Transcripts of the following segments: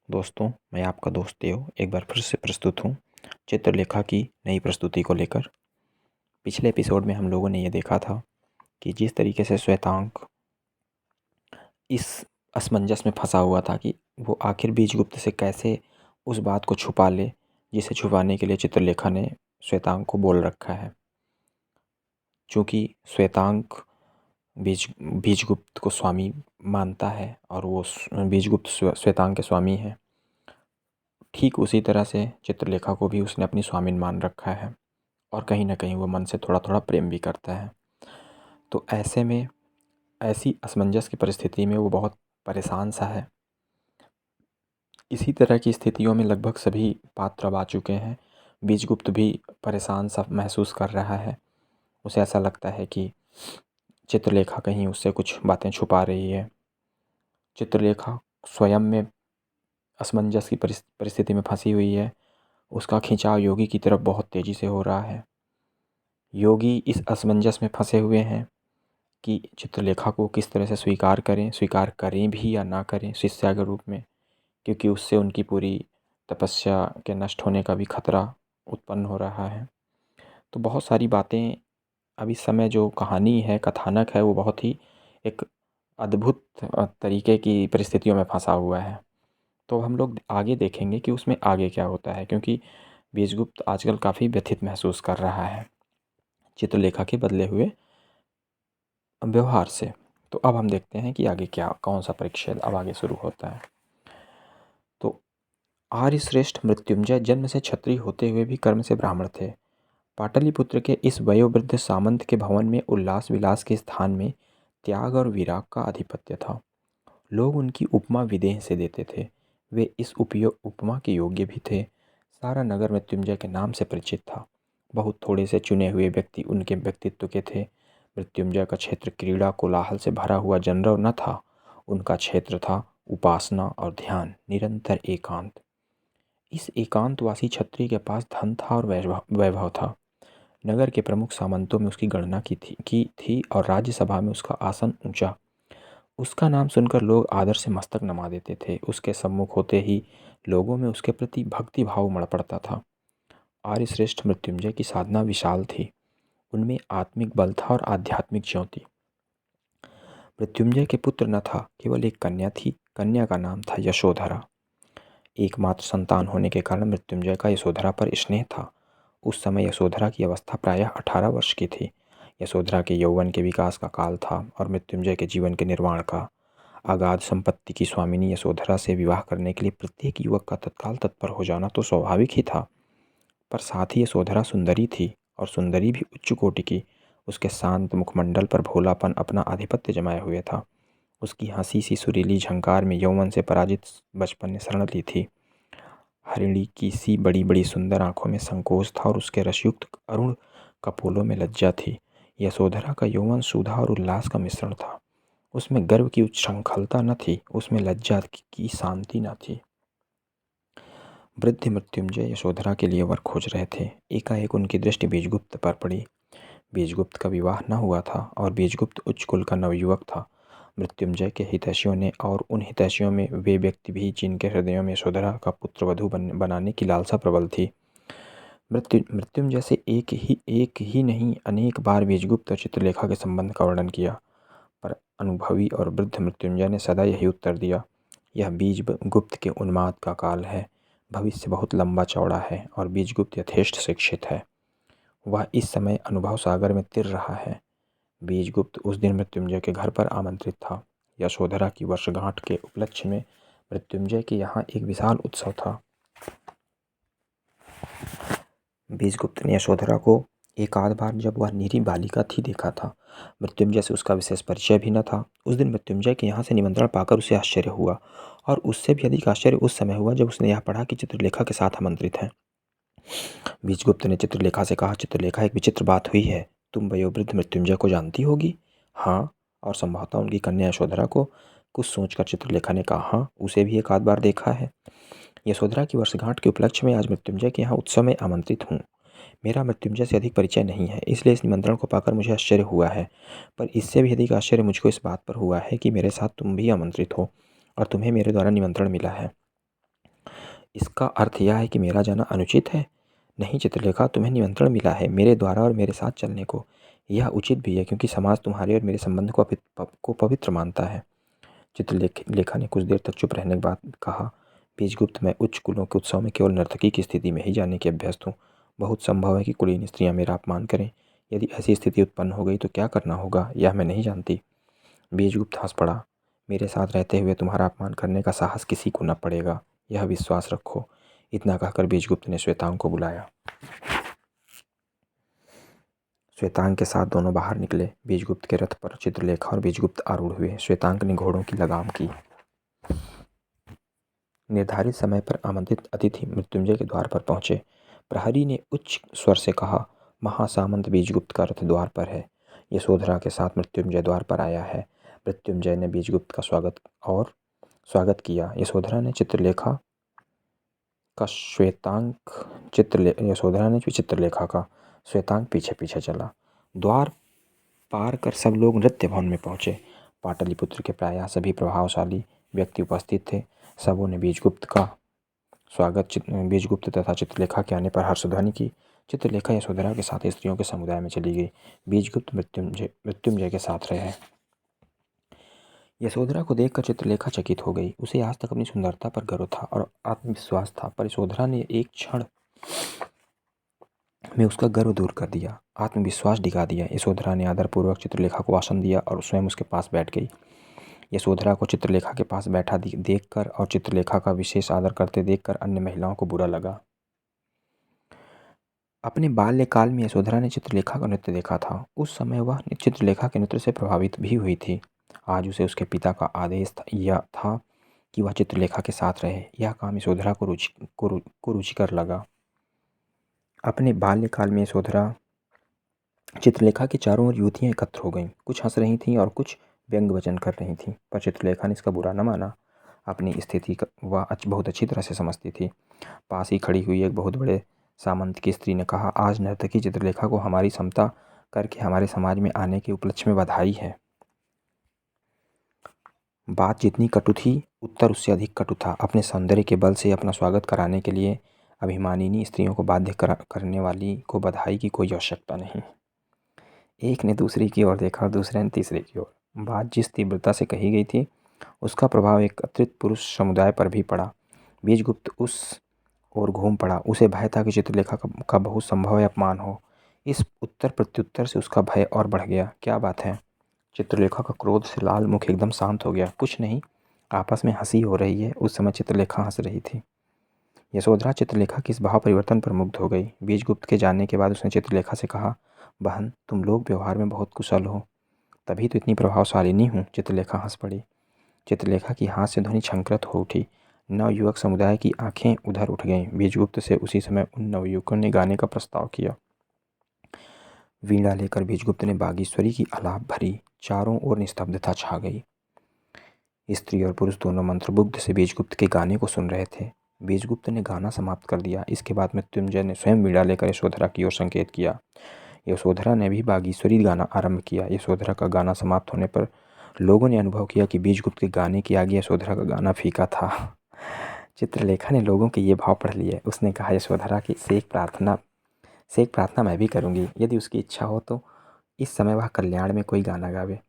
दोस्तों, मैं आपका दोस्त देव एक बार फिर से प्रस्तुत हूँ चित्रलेखा की नई प्रस्तुति को लेकर। पिछले एपिसोड में हम लोगों ने ये देखा था कि जिस तरीके से श्वेतांक इस असमंजस में फंसा हुआ था कि वो आखिर बीजगुप्त से कैसे उस बात को छुपा ले जिसे छुपाने के लिए चित्रलेखा ने श्वेतांक को बोल रखा है। चूँकि श्वेतांक बीजगुप्त को स्वामी मानता है और वो बीजगुप्त श्वेतांक के स्वामी हैं, ठीक उसी तरह से चित्रलेखा को भी उसने अपनी स्वामिन मान रखा है और कहीं न कहीं वो मन से थोड़ा थोड़ा प्रेम भी करता है। तो ऐसे में ऐसी असमंजस की परिस्थिति में वो बहुत परेशान सा है। इसी तरह की स्थितियों में लगभग सभी पात्र अब आ चुके हैं। बीजगुप्त भी परेशान सा महसूस कर रहा है। उसे ऐसा लगता है कि चित्रलेखा कहीं उससे कुछ बातें छुपा रही है। चित्रलेखा स्वयं में असमंजस की परिस्थिति में फंसी हुई है। उसका खिंचाव योगी की तरफ बहुत तेज़ी से हो रहा है। योगी इस असमंजस में फंसे हुए हैं कि चित्रलेखा को किस तरह से स्वीकार करें भी या ना करें शिष्या के रूप में, क्योंकि उससे उनकी पूरी तपस्या के नष्ट होने का भी खतरा उत्पन्न हो रहा है। तो बहुत सारी बातें अब इस समय जो कहानी है, कथानक है, वो बहुत ही एक अद्भुत तरीके की परिस्थितियों में फंसा हुआ है। तो हम लोग आगे देखेंगे कि उसमें आगे क्या होता है, क्योंकि बीजगुप्त आजकल काफ़ी व्यथित महसूस कर रहा है चित्रलेखा के बदले हुए व्यवहार से। तो अब हम देखते हैं कि आगे क्या कौन सा परिच्छेद अब आगे शुरू होता है। तो आर्यश्रेष्ठ मृत्युंजय जन्म से क्षत्रिय होते हुए भी कर्म से ब्राह्मण थे। पाटलिपुत्र के इस वयोवृद्ध सामंत के भवन में उल्लास विलास के स्थान में त्याग और विराग का आधिपत्य था। लोग उनकी उपमा विदेह से देते थे। वे इस उपमा के योग्य भी थे। सारा नगर मृत्युंजय के नाम से परिचित था। बहुत थोड़े से चुने हुए व्यक्ति उनके व्यक्तित्व के थे। मृत्युंजय का क्षेत्र क्रीड़ा कोलाहल से भरा हुआ जनरव न था। उनका क्षेत्र था उपासना और ध्यान, निरंतर एकांत। इस एकांतवासी क्षत्रिय के पास धन था और वैभव था। नगर के प्रमुख सामंतों में उसकी गणना की थी और राज्यसभा में उसका आसन ऊंचा। उसका नाम सुनकर लोग आदर से मस्तक नमा देते थे। उसके सम्मुख होते ही लोगों में उसके प्रति भक्ति भाव उमड़ पड़ता था। आर्यश्रेष्ठ मृत्युंजय की साधना विशाल थी। उनमें आत्मिक बल था और आध्यात्मिक ज्योति। मृत्युंजय के पुत्र न था, केवल एक कन्या थी। कन्या का नाम था यशोधरा। एकमात्र संतान होने के कारण मृत्युंजय का यशोधरा पर स्नेह था। उस समय यशोधरा की अवस्था प्रायः 18 वर्ष की थी। यशोधरा के यौवन के विकास का काल था और मृत्युंजय के जीवन के निर्माण का। अगाध संपत्ति की स्वामिनी यशोधरा से विवाह करने के लिए प्रत्येक युवक का तत्काल तत्पर हो जाना तो स्वाभाविक ही था, पर साथ ही यशोधरा सुंदरी थी और सुंदरी भी उच्च कोटि की। उसके शांत मुखमंडल पर भोलापन अपना आधिपत्य जमाए हुए था। उसकी हंसी सी सुरीली झंकार में यौवन से पराजित बचपन ने शरण ली थी। हरिणी की सी बड़ी बड़ी सुंदर आंखों में संकोच था और उसके रसयुक्त अरुण कपोलों में लज्जा थी। यशोधरा का यौवन सुधा और उल्लास का मिश्रण था। उसमें गर्व की उच्छृंखलता न थी, उसमें लज्जा की शांति न थी। वृद्ध मृत्युंजय यशोधरा के लिए वर खोज रहे थे। एकाएक उनकी दृष्टि बीजगुप्त पर पड़ी। बीजगुप्त का विवाह न हुआ था और बीजगुप्त उच्च कुल का नवयुवक था। मृत्युंजय के हितैषियों ने और उन हितैषियों में वे व्यक्ति भी जिनके हृदयों में यशोधरा का पुत्रवधू बनाने की लालसा प्रबल थी। मृत्युंजय से एक ही नहीं अनेक बार बीजगुप्त और चित्रलेखा के संबंध का वर्णन किया, पर अनुभवी और वृद्ध मृत्युंजय ने सदा यही उत्तर दिया, यह बीजगुप्त के उन्माद का काल है। भविष्य बहुत लंबा चौड़ा है और बीजगुप्त यथेष्ट शिक्षित है। वह इस समय अनुभव सागर में तिर रहा है। बीजगुप्त उस दिन मृत्युंजय के घर पर आमंत्रित था। यशोधरा की वर्षगांठ के उपलक्ष्य में मृत्युंजय के यहाँ एक विशाल उत्सव था। बीजगुप्त ने यशोधरा को एक आध बार जब वह निरी बालिका थी देखा था। मृत्युंजय से उसका विशेष परिचय भी न था। उस दिन मृत्युंजय के यहाँ से निमंत्रण पाकर उसे आश्चर्य हुआ, और उससे भी अधिक आश्चर्य उस समय हुआ जब उसने यह पढ़ा कि चित्रलेखा के साथ आमंत्रित हैं। बीजगुप्त ने चित्रलेखा से कहा, चित्रलेखा, एक विचित्र बात हुई है। तुम वयोवृद्ध मृत्युंजय को जानती होगी? हाँ, और संभवतः उनकी कन्या यशोधरा को। कुछ सोचकर चित्रलेखा ने कहा, हाँ, उसे भी एक आध बार देखा है। यशोधरा की वर्षगांठ के उपलक्ष्य में आज मृत्युंजय के यहाँ उत्सव में आमंत्रित हूँ। मेरा मृत्युंजय से अधिक परिचय नहीं है, इसलिए इस निमंत्रण को पाकर मुझे आश्चर्य हुआ है, पर इससे भी अधिक आश्चर्य मुझको इस बात पर हुआ है कि मेरे साथ तुम भी आमंत्रित हो और तुम्हें मेरे द्वारा निमंत्रण मिला है। इसका अर्थ यह है कि मेरा जाना अनुचित है? नहीं चित्रलेखा, तुम्हें निमंत्रण मिला है मेरे द्वारा और मेरे साथ चलने को। यह उचित भी है क्योंकि समाज तुम्हारे और मेरे संबंध को पवित्र मानता है। चित्रलेखा ने कुछ देर तक चुप रहने के बाद कहा, बीजगुप्त, मैं उच्च कुलों के उत्सव में केवल नर्तकी की स्थिति में ही जाने की अभ्यस्त हूँ। बहुत संभव है कि कुलीन स्त्रियाँ मेरा अपमान करें। यदि ऐसी स्थिति उत्पन्न हो गई तो क्या करना होगा यह मैं नहीं जानती। बीजगुप्त हंस पड़ा। मेरे साथ रहते हुए तुम्हारा अपमान करने का साहस किसी को न पड़ेगा, यह विश्वास रखो। इतना कहकर बीजगुप्त ने श्वेतांग को बुलाया। श्वेतांग के साथ दोनों बाहर निकले। बीजगुप्त के रथ पर चित्रलेखा और बीजगुप्त आरूढ़ हुए। श्वेतांग ने घोड़ों की लगाम की। निर्धारित समय पर आमंत्रित अतिथि मृत्युंजय के द्वार पर पहुंचे। प्रहरी ने उच्च स्वर से कहा, महासामंत बीजगुप्त का रथ द्वार पर है। यशोधरा के साथ मृत्युंजय द्वार पर आया है। मृत्युंजय ने बीजगुप्त का स्वागत किया। यशोधरा ने चित्रलेखा का श्वेतांग पीछे पीछे चला। द्वार पार कर सब लोग नृत्य भवन में पहुंचे। पाटलिपुत्र के प्रायः सभी प्रभावशाली व्यक्ति उपस्थित थे। सबों ने बीजगुप्त तथा चित्रलेखा के आने पर हर्षध्वनि की। चित्रलेखा यशोधरा के साथ स्त्रियों के समुदाय में चली गई। बीजगुप्त मृत्युंजय के साथ रहे। यशोधरा को देखकर चित्रलेखा चकित हो गई। उसे आज तक अपनी सुंदरता पर गर्व था और आत्मविश्वास था, पर यशोधरा ने एक क्षण में उसका गर्व दूर कर दिया, आत्मविश्वास डिगा दिया। यशोधरा ने आदरपूर्वक चित्रलेखा को आसन दिया और स्वयं उसके पास बैठ गई। यशोधरा को चित्रलेखा के पास बैठा देखकर और चित्रलेखा का विशेष आदर करते देखकर अन्य महिलाओं को बुरा लगा। अपने बाल्यकाल में यशोधरा ने चित्रलेखा का नृत्य देखा था। उस समय वह चित्रलेखा के नृत्य से प्रभावित भी हुई थी। आज उसे उसके पिता का आदेश था कि वह चित्रलेखा के साथ रहे। यह काम यशोधरा को रुचिकर लगा। अपने बाल्यकाल में यशोधरा चित्रलेखा के चारों ओर युवतियाँ एकत्र हो गईं। कुछ हंस रही थीं और कुछ व्यंग्य वचन कर रही थीं, पर चित्रलेखा ने इसका बुरा न माना। अपनी स्थिति वह बहुत अच्छी तरह से समझती थी। पास ही खड़ी हुई एक बहुत बड़े सामंत की स्त्री ने कहा, आज नर्तकी चित्रलेखा को हमारी समता करके हमारे समाज में आने के उपलक्ष्य में बधाई है। बात जितनी कटु थी, उत्तर उससे अधिक कटु था। अपने सौंदर्य के बल से अपना स्वागत कराने के लिए अभिमानिनी स्त्रियों को बाध्य करने वाली को बधाई की कोई आवश्यकता नहीं। एक ने दूसरी की ओर देखा और दूसरे ने तीसरे की ओर। बात जिस तीव्रता से कही गई थी, उसका प्रभाव एकत्रित पुरुष समुदाय पर भी पड़ा। बीजगुप्त उस ओर घूम पड़ा। उसे भय था कि चित्रलेखा का बहुत संभव है अपमान हो। इस उत्तर प्रत्युत्तर से उसका भय और बढ़ गया। क्या बात है? चित्रलेखा का क्रोध से लाल मुख एकदम शांत हो गया। कुछ नहीं, आपस में हंसी हो रही है। उस समय चित्रलेखा हंस रही थी। यशोधरा चित्रलेखा के इस भाव परिवर्तन पर मुग्ध हो गई। बीजगुप्त के जाने के बाद उसने चित्रलेखा से कहा, बहन, तुम लोग व्यवहार में बहुत कुशल हो, तभी तो इतनी प्रभावशालिनी हूँ। चित्रलेखा हंस पड़ी। चित्रलेखा की हास्य ध्वनि छंकृत हो उठी। नवयुवक समुदाय की आंखें उधर उठ गईं। बीजगुप्त से उसी समय उन नवयुवकों ने गाने का प्रस्ताव किया। वीणा लेकर बीजगुप्त ने बागीश्वरी की आलाप भरी। चारों ओर निस्तब्धता छा गई। स्त्री और पुरुष दोनों मंत्रमुग्ध से बीजगुप्त के गाने को सुन रहे थे। बीजगुप्त ने गाना समाप्त कर दिया। इसके बाद मृत्युंजय ने स्वयं वीणा लेकर यशोधरा की ओर संकेत किया। यशोधरा ने भी बागीश्वरी गाना आरंभ किया। यशोधरा का गाना समाप्त होने पर लोगों ने अनुभव किया कि बीजगुप्त के गाने के आगे यशोधरा का गाना फीका था। चित्रलेखा ने लोगों के ये भाव पढ़ लिए। उसने कहा, यशोधरा की से एक प्रार्थना मैं भी करूँगी। यदि उसकी इच्छा हो तो इस समय वह कल्याण में कोई गाना गावे।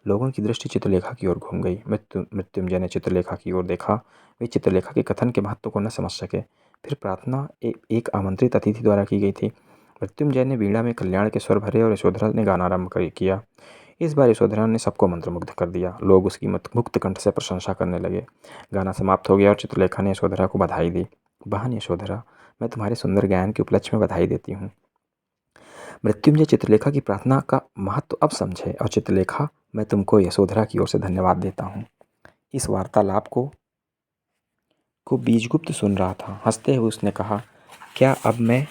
लोगों की दृष्टि चित्रलेखा की ओर घूम गई। मृत्युंजय ने चित्रलेखा की ओर देखा। वे चित्रलेखा के कथन के महत्व को न समझ सके। फिर प्रार्थना एक आमंत्रित अतिथि द्वारा की गई थी। मृत्युंजय ने वीणा में कल्याण के स्वर भरे और यशोधरा ने गाना आरंभ किया। इस बार यशोधरा ने सबको मंत्रमुग्ध कर दिया। लोग उसकी मुक्त कंठ से प्रशंसा करने लगे। गाना समाप्त हो गया और चित्रलेखा ने यशोधरा को बधाई दी। बहन यशोधरा, मैं तुम्हारे सुंदर गायन के उपलक्ष्य में बधाई देती हूँ। मृत्युंजय चित्रलेखा की प्रार्थना का महत्व अब समझे और चित्रलेखा, मैं तुमको यशोधरा की ओर से धन्यवाद देता हूँ। इस वार्तालाप को बीजगुप्त सुन रहा था। हंसते हुए उसने कहा, क्या अब मैं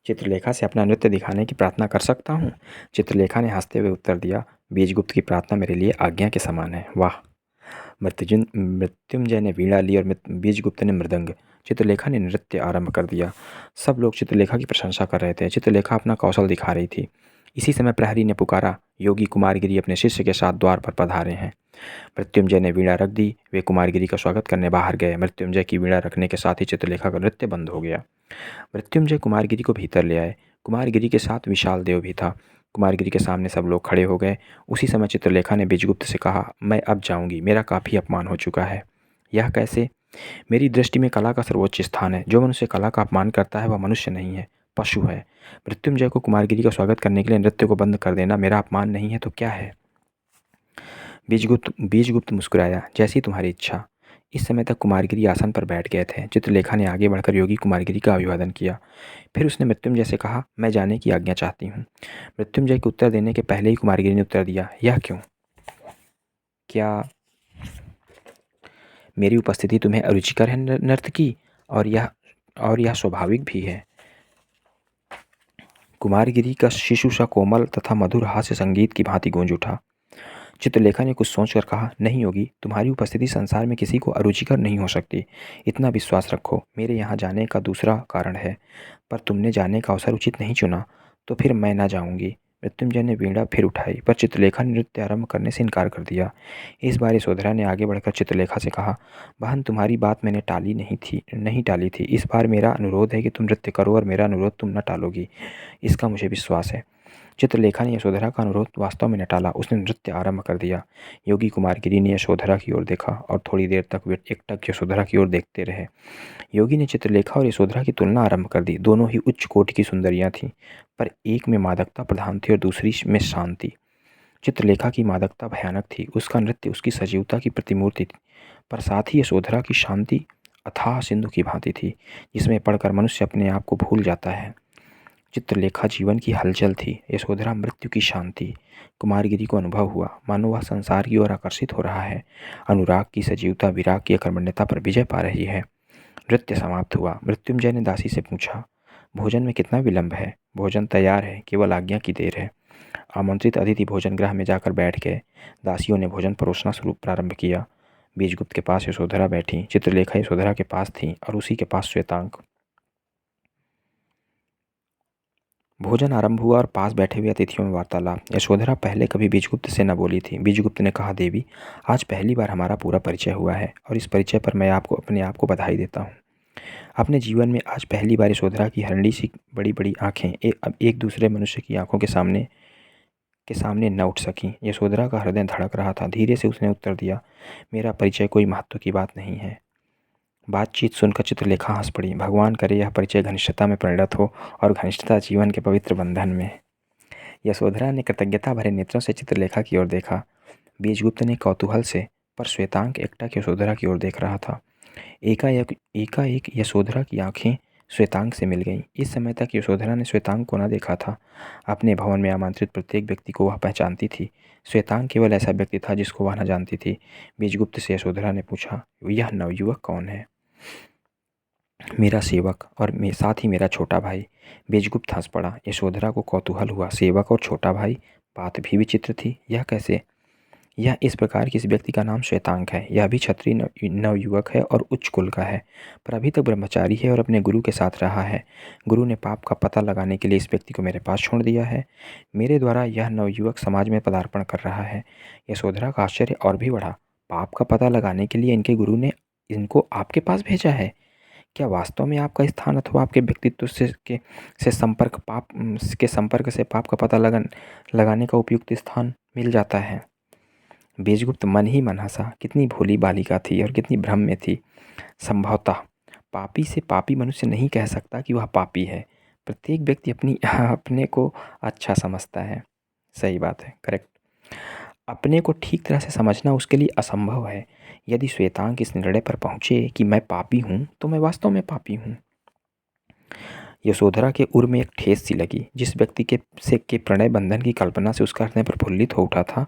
चित्रलेखा से अपना नृत्य दिखाने की प्रार्थना कर सकता हूँ? चित्रलेखा ने हंसते हुए उत्तर दिया, बीजगुप्त की प्रार्थना मेरे लिए आज्ञा के समान है। वाह! मृत्युंजय ने वीणा ली और बीजगुप्त ने मृदंग। चित्रलेखा ने नृत्य आरंभ कर दिया। सब लोग चित्रलेखा की प्रशंसा कर रहे थे। चित्रलेखा अपना कौशल दिखा रही थी। इसी समय प्रहरी ने पुकारा, योगी कुमारगिरी अपने शिष्य के साथ द्वार पर पधारे हैं। मृत्युंजय ने वीणा रख दी। वे कुमारगिरी का स्वागत करने बाहर गए। मृत्युंजय की वीणा रखने के साथ ही चित्रलेखा का नृत्य बंद हो गया। मृत्युंजय कुमारगिरी को भीतर ले आए। कुमारगिरी के साथ विशाल देव भी था। कुमारगिरी के सामने सब लोग खड़े हो गए। उसी समय चित्रलेखा ने बीजगुप्त से कहा, मैं अब जाऊंगी, मेरा काफ़ी अपमान हो चुका है। यह कैसे? मेरी दृष्टि में कला का सर्वोच्च स्थान है। जो मनुष्य कला का अपमान करता है वह मनुष्य नहीं है, पशु है। मृत्युंजय को कुमारगिरी का स्वागत करने के लिए नृत्य को बंद कर देना मेरा अपमान नहीं है तो क्या है? बीजगुप्त मुस्कुराया, जैसी तुम्हारी इच्छा। इस समय तक कुमारगिरी आसन पर बैठ गए थे। चित्रलेखा ने आगे बढ़कर योगी कुमारगिरी का अभिवादन किया। फिर उसने मृत्युंजय से कहा, मैं जाने की आज्ञा चाहती हूँ। मृत्युंजय के उत्तर देने के पहले ही कुमारगिरी ने उत्तर दिया, यह क्यों? क्या मेरी उपस्थिति तुम्हें अरुचिकर है नर्तकी? और यह स्वाभाविक भी है। कुमारगिरी का शिशु सा कोमल तथा मधुर हास्य संगीत की भांति गूंज उठा। चित्रलेखा ने कुछ सोचकर कहा, नहीं योगी, तुम्हारी उपस्थिति संसार में किसी को अरुचिकर नहीं हो सकती। इतना विश्वास रखो। मेरे यहाँ जाने का दूसरा कारण है, पर तुमने जाने का अवसर उचित नहीं चुना, तो फिर मैं ना जाऊंगी। मृत्युंजय ने वीणा फिर उठाई, पर चित्रलेखा ने नृत्य आरंभ करने से इनकार कर दिया। इस बार यशोधरा ने आगे बढ़कर चित्रलेखा से कहा, बहन, तुम्हारी बात मैंने नहीं टाली थी। इस बार मेरा अनुरोध है कि तुम नृत्य करो और मेरा अनुरोध तुम न टालोगी, इसका मुझे विश्वास है। चित्रलेखा ने यशोधरा का अनुरोध वास्तव में न टाला। उसने नृत्य आरंभ कर दिया। योगी कुमारगिरी ने यशोधरा की ओर देखा और थोड़ी देर तक वे एकटक यशोधरा की ओर देखते रहे। योगी ने चित्रलेखा और यशोधरा की तुलना आरंभ कर दी। दोनों ही उच्च कोटि की सुंदरियां थीं, पर एक में मादकता प्रधान थी और दूसरी में शांति। चित्रलेखा की मादकता भयानक थी, उसका नृत्य उसकी सजीवता की प्रतिमूर्ति थी, पर साथ ही यशोधरा की शांति अथाह सिंधु की भांति थी, जिसमें पढ़कर मनुष्य अपने आप को भूल जाता है। चित्रलेखा जीवन की हलचल थी, यशोधरा मृत्यु की शांति। कुमारगिरी को अनुभव हुआ, मानो वह संसार की ओर आकर्षित हो रहा है। अनुराग की सजीवता विराग की अकर्मण्यता पर विजय पा रही है। नृत्य समाप्त हुआ। मृत्युंजय ने दासी से पूछा, भोजन में कितना विलंब है? भोजन तैयार है, केवल आज्ञा की देर है। आमंत्रित अतिथि भोजन गृह में जाकर बैठ गए। दासियों ने भोजन परोसना शुरू प्रारंभ किया। बीजगुप्त के पास यशोधरा बैठी, चित्रलेखा यशोधरा के पास थी और उसी के पास श्वेतांक। भोजन आरंभ हुआ और पास बैठे हुए अतिथियों में वार्तालाप। यशोधरा पहले कभी बीजगुप्त से न बोली थी। बीजगुप्त ने कहा, देवी, आज पहली बार हमारा पूरा परिचय हुआ है और इस परिचय पर मैं आपको अपने आप को बधाई देता हूँ। अपने जीवन में आज पहली बार यशोधरा की हरणी सी बड़ी बड़ी आँखें एक दूसरे मनुष्य की आंखों के सामने न उठ सकीं। यशोधरा का हृदय धड़क रहा था। धीरे से उसने उत्तर दिया, मेरा परिचय कोई महत्व की बात नहीं है। बातचीत सुनकर चित्रलेखा हंस पड़ी। भगवान करे यह परिचय घनिष्ठता में परिणत हो और घनिष्ठता जीवन के पवित्र बंधन में। यशोधरा ने कृतज्ञता भरे नेत्रों से चित्रलेखा की ओर देखा। बीजगुप्त ने कौतूहल से, पर श्वेतांक एकटक यशोधरा की ओर देख रहा था। एकाएक यशोधरा की आंखें श्वेतांक से मिल गईं। इस समय तक यशोधरा ने श्वेतांक को न देखा था। अपने भवन में आमंत्रित प्रत्येक व्यक्ति को वह पहचानती थी। श्वेतांक केवल ऐसा व्यक्ति था जिसको वह न जानती थी। बीजगुप्त से यशोधरा ने पूछा, यह नवयुवक कौन है? मेरा सेवक और साथ ही मेरा छोटा भाई। बीजगुप्त हंस पड़ा। यशोधरा को कौतूहल हुआ, सेवक और छोटा भाई? बात भी विचित्र थी। यह कैसे? यह इस प्रकार कि इस व्यक्ति का नाम श्वेतांक है। यह भी क्षत्रिय नवयुवक है और उच्च कुल का है, पर अभी तक ब्रह्मचारी है और अपने गुरु के साथ रहा है। गुरु ने पाप का पता लगाने के लिए इस व्यक्ति को मेरे पास छोड़ दिया है। मेरे द्वारा यह नवयुवक समाज में पदार्पण कर रहा है। यशोधरा का आश्चर्य और भी बढ़ा। पाप का पता लगाने के लिए इनके गुरु ने इनको आपके पास भेजा है? क्या वास्तव में आपका स्थान अथवा आपके व्यक्तित्व से संपर्क से पाप का पता लगाने का उपयुक्त स्थान मिल जाता है? बीजगुप्त मन ही मन हंसा। कितनी भोली बालिका थी और कितनी भ्रम में थी। संभवतः पापी से पापी मनुष्य नहीं कह सकता कि वह पापी है। प्रत्येक व्यक्ति अपने को अच्छा समझता है। सही बात है, करेक्ट। अपने को ठीक तरह से समझना उसके लिए असंभव है। यदि श्वेतांक इस निर्णय पर पहुँचे कि मैं पापी हूँ, तो मैं वास्तव में पापी हूँ। यशोधरा के उर में एक ठेस सी लगी। जिस व्यक्ति के प्रणय बंधन की कल्पना से उसका हृदय प्रफुल्लित हो उठा था,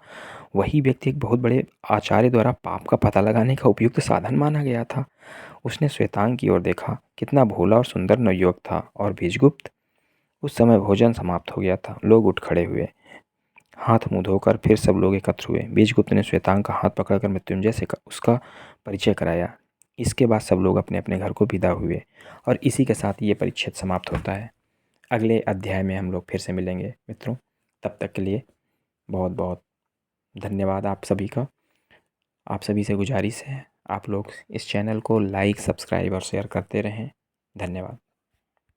वही व्यक्ति एक बहुत बड़े आचार्य द्वारा पाप का पता लगाने का उपयुक्त साधन माना गया था। उसने श्वेतांक की ओर देखा। कितना भोला और सुंदर नवयुवक था। और बीजगुप्त? उस समय भोजन समाप्त हो गया था। लोग उठ खड़े हुए। हाथ मुँह धोकर फिर सब लोग एकत्र हुए। बीजगुप्त ने श्वेतांक का हाथ पकड़कर मृत्युंजय से उसका परिचय कराया। इसके बाद सब लोग अपने अपने घर को विदा हुए और इसी के साथ ये परिच्छेद समाप्त होता है। अगले अध्याय में हम लोग फिर से मिलेंगे मित्रों। तब तक के लिए बहुत बहुत धन्यवाद आप सभी का। आप सभी से गुजारिश है, आप लोग इस चैनल को लाइक, सब्सक्राइब और शेयर करते रहें। धन्यवाद।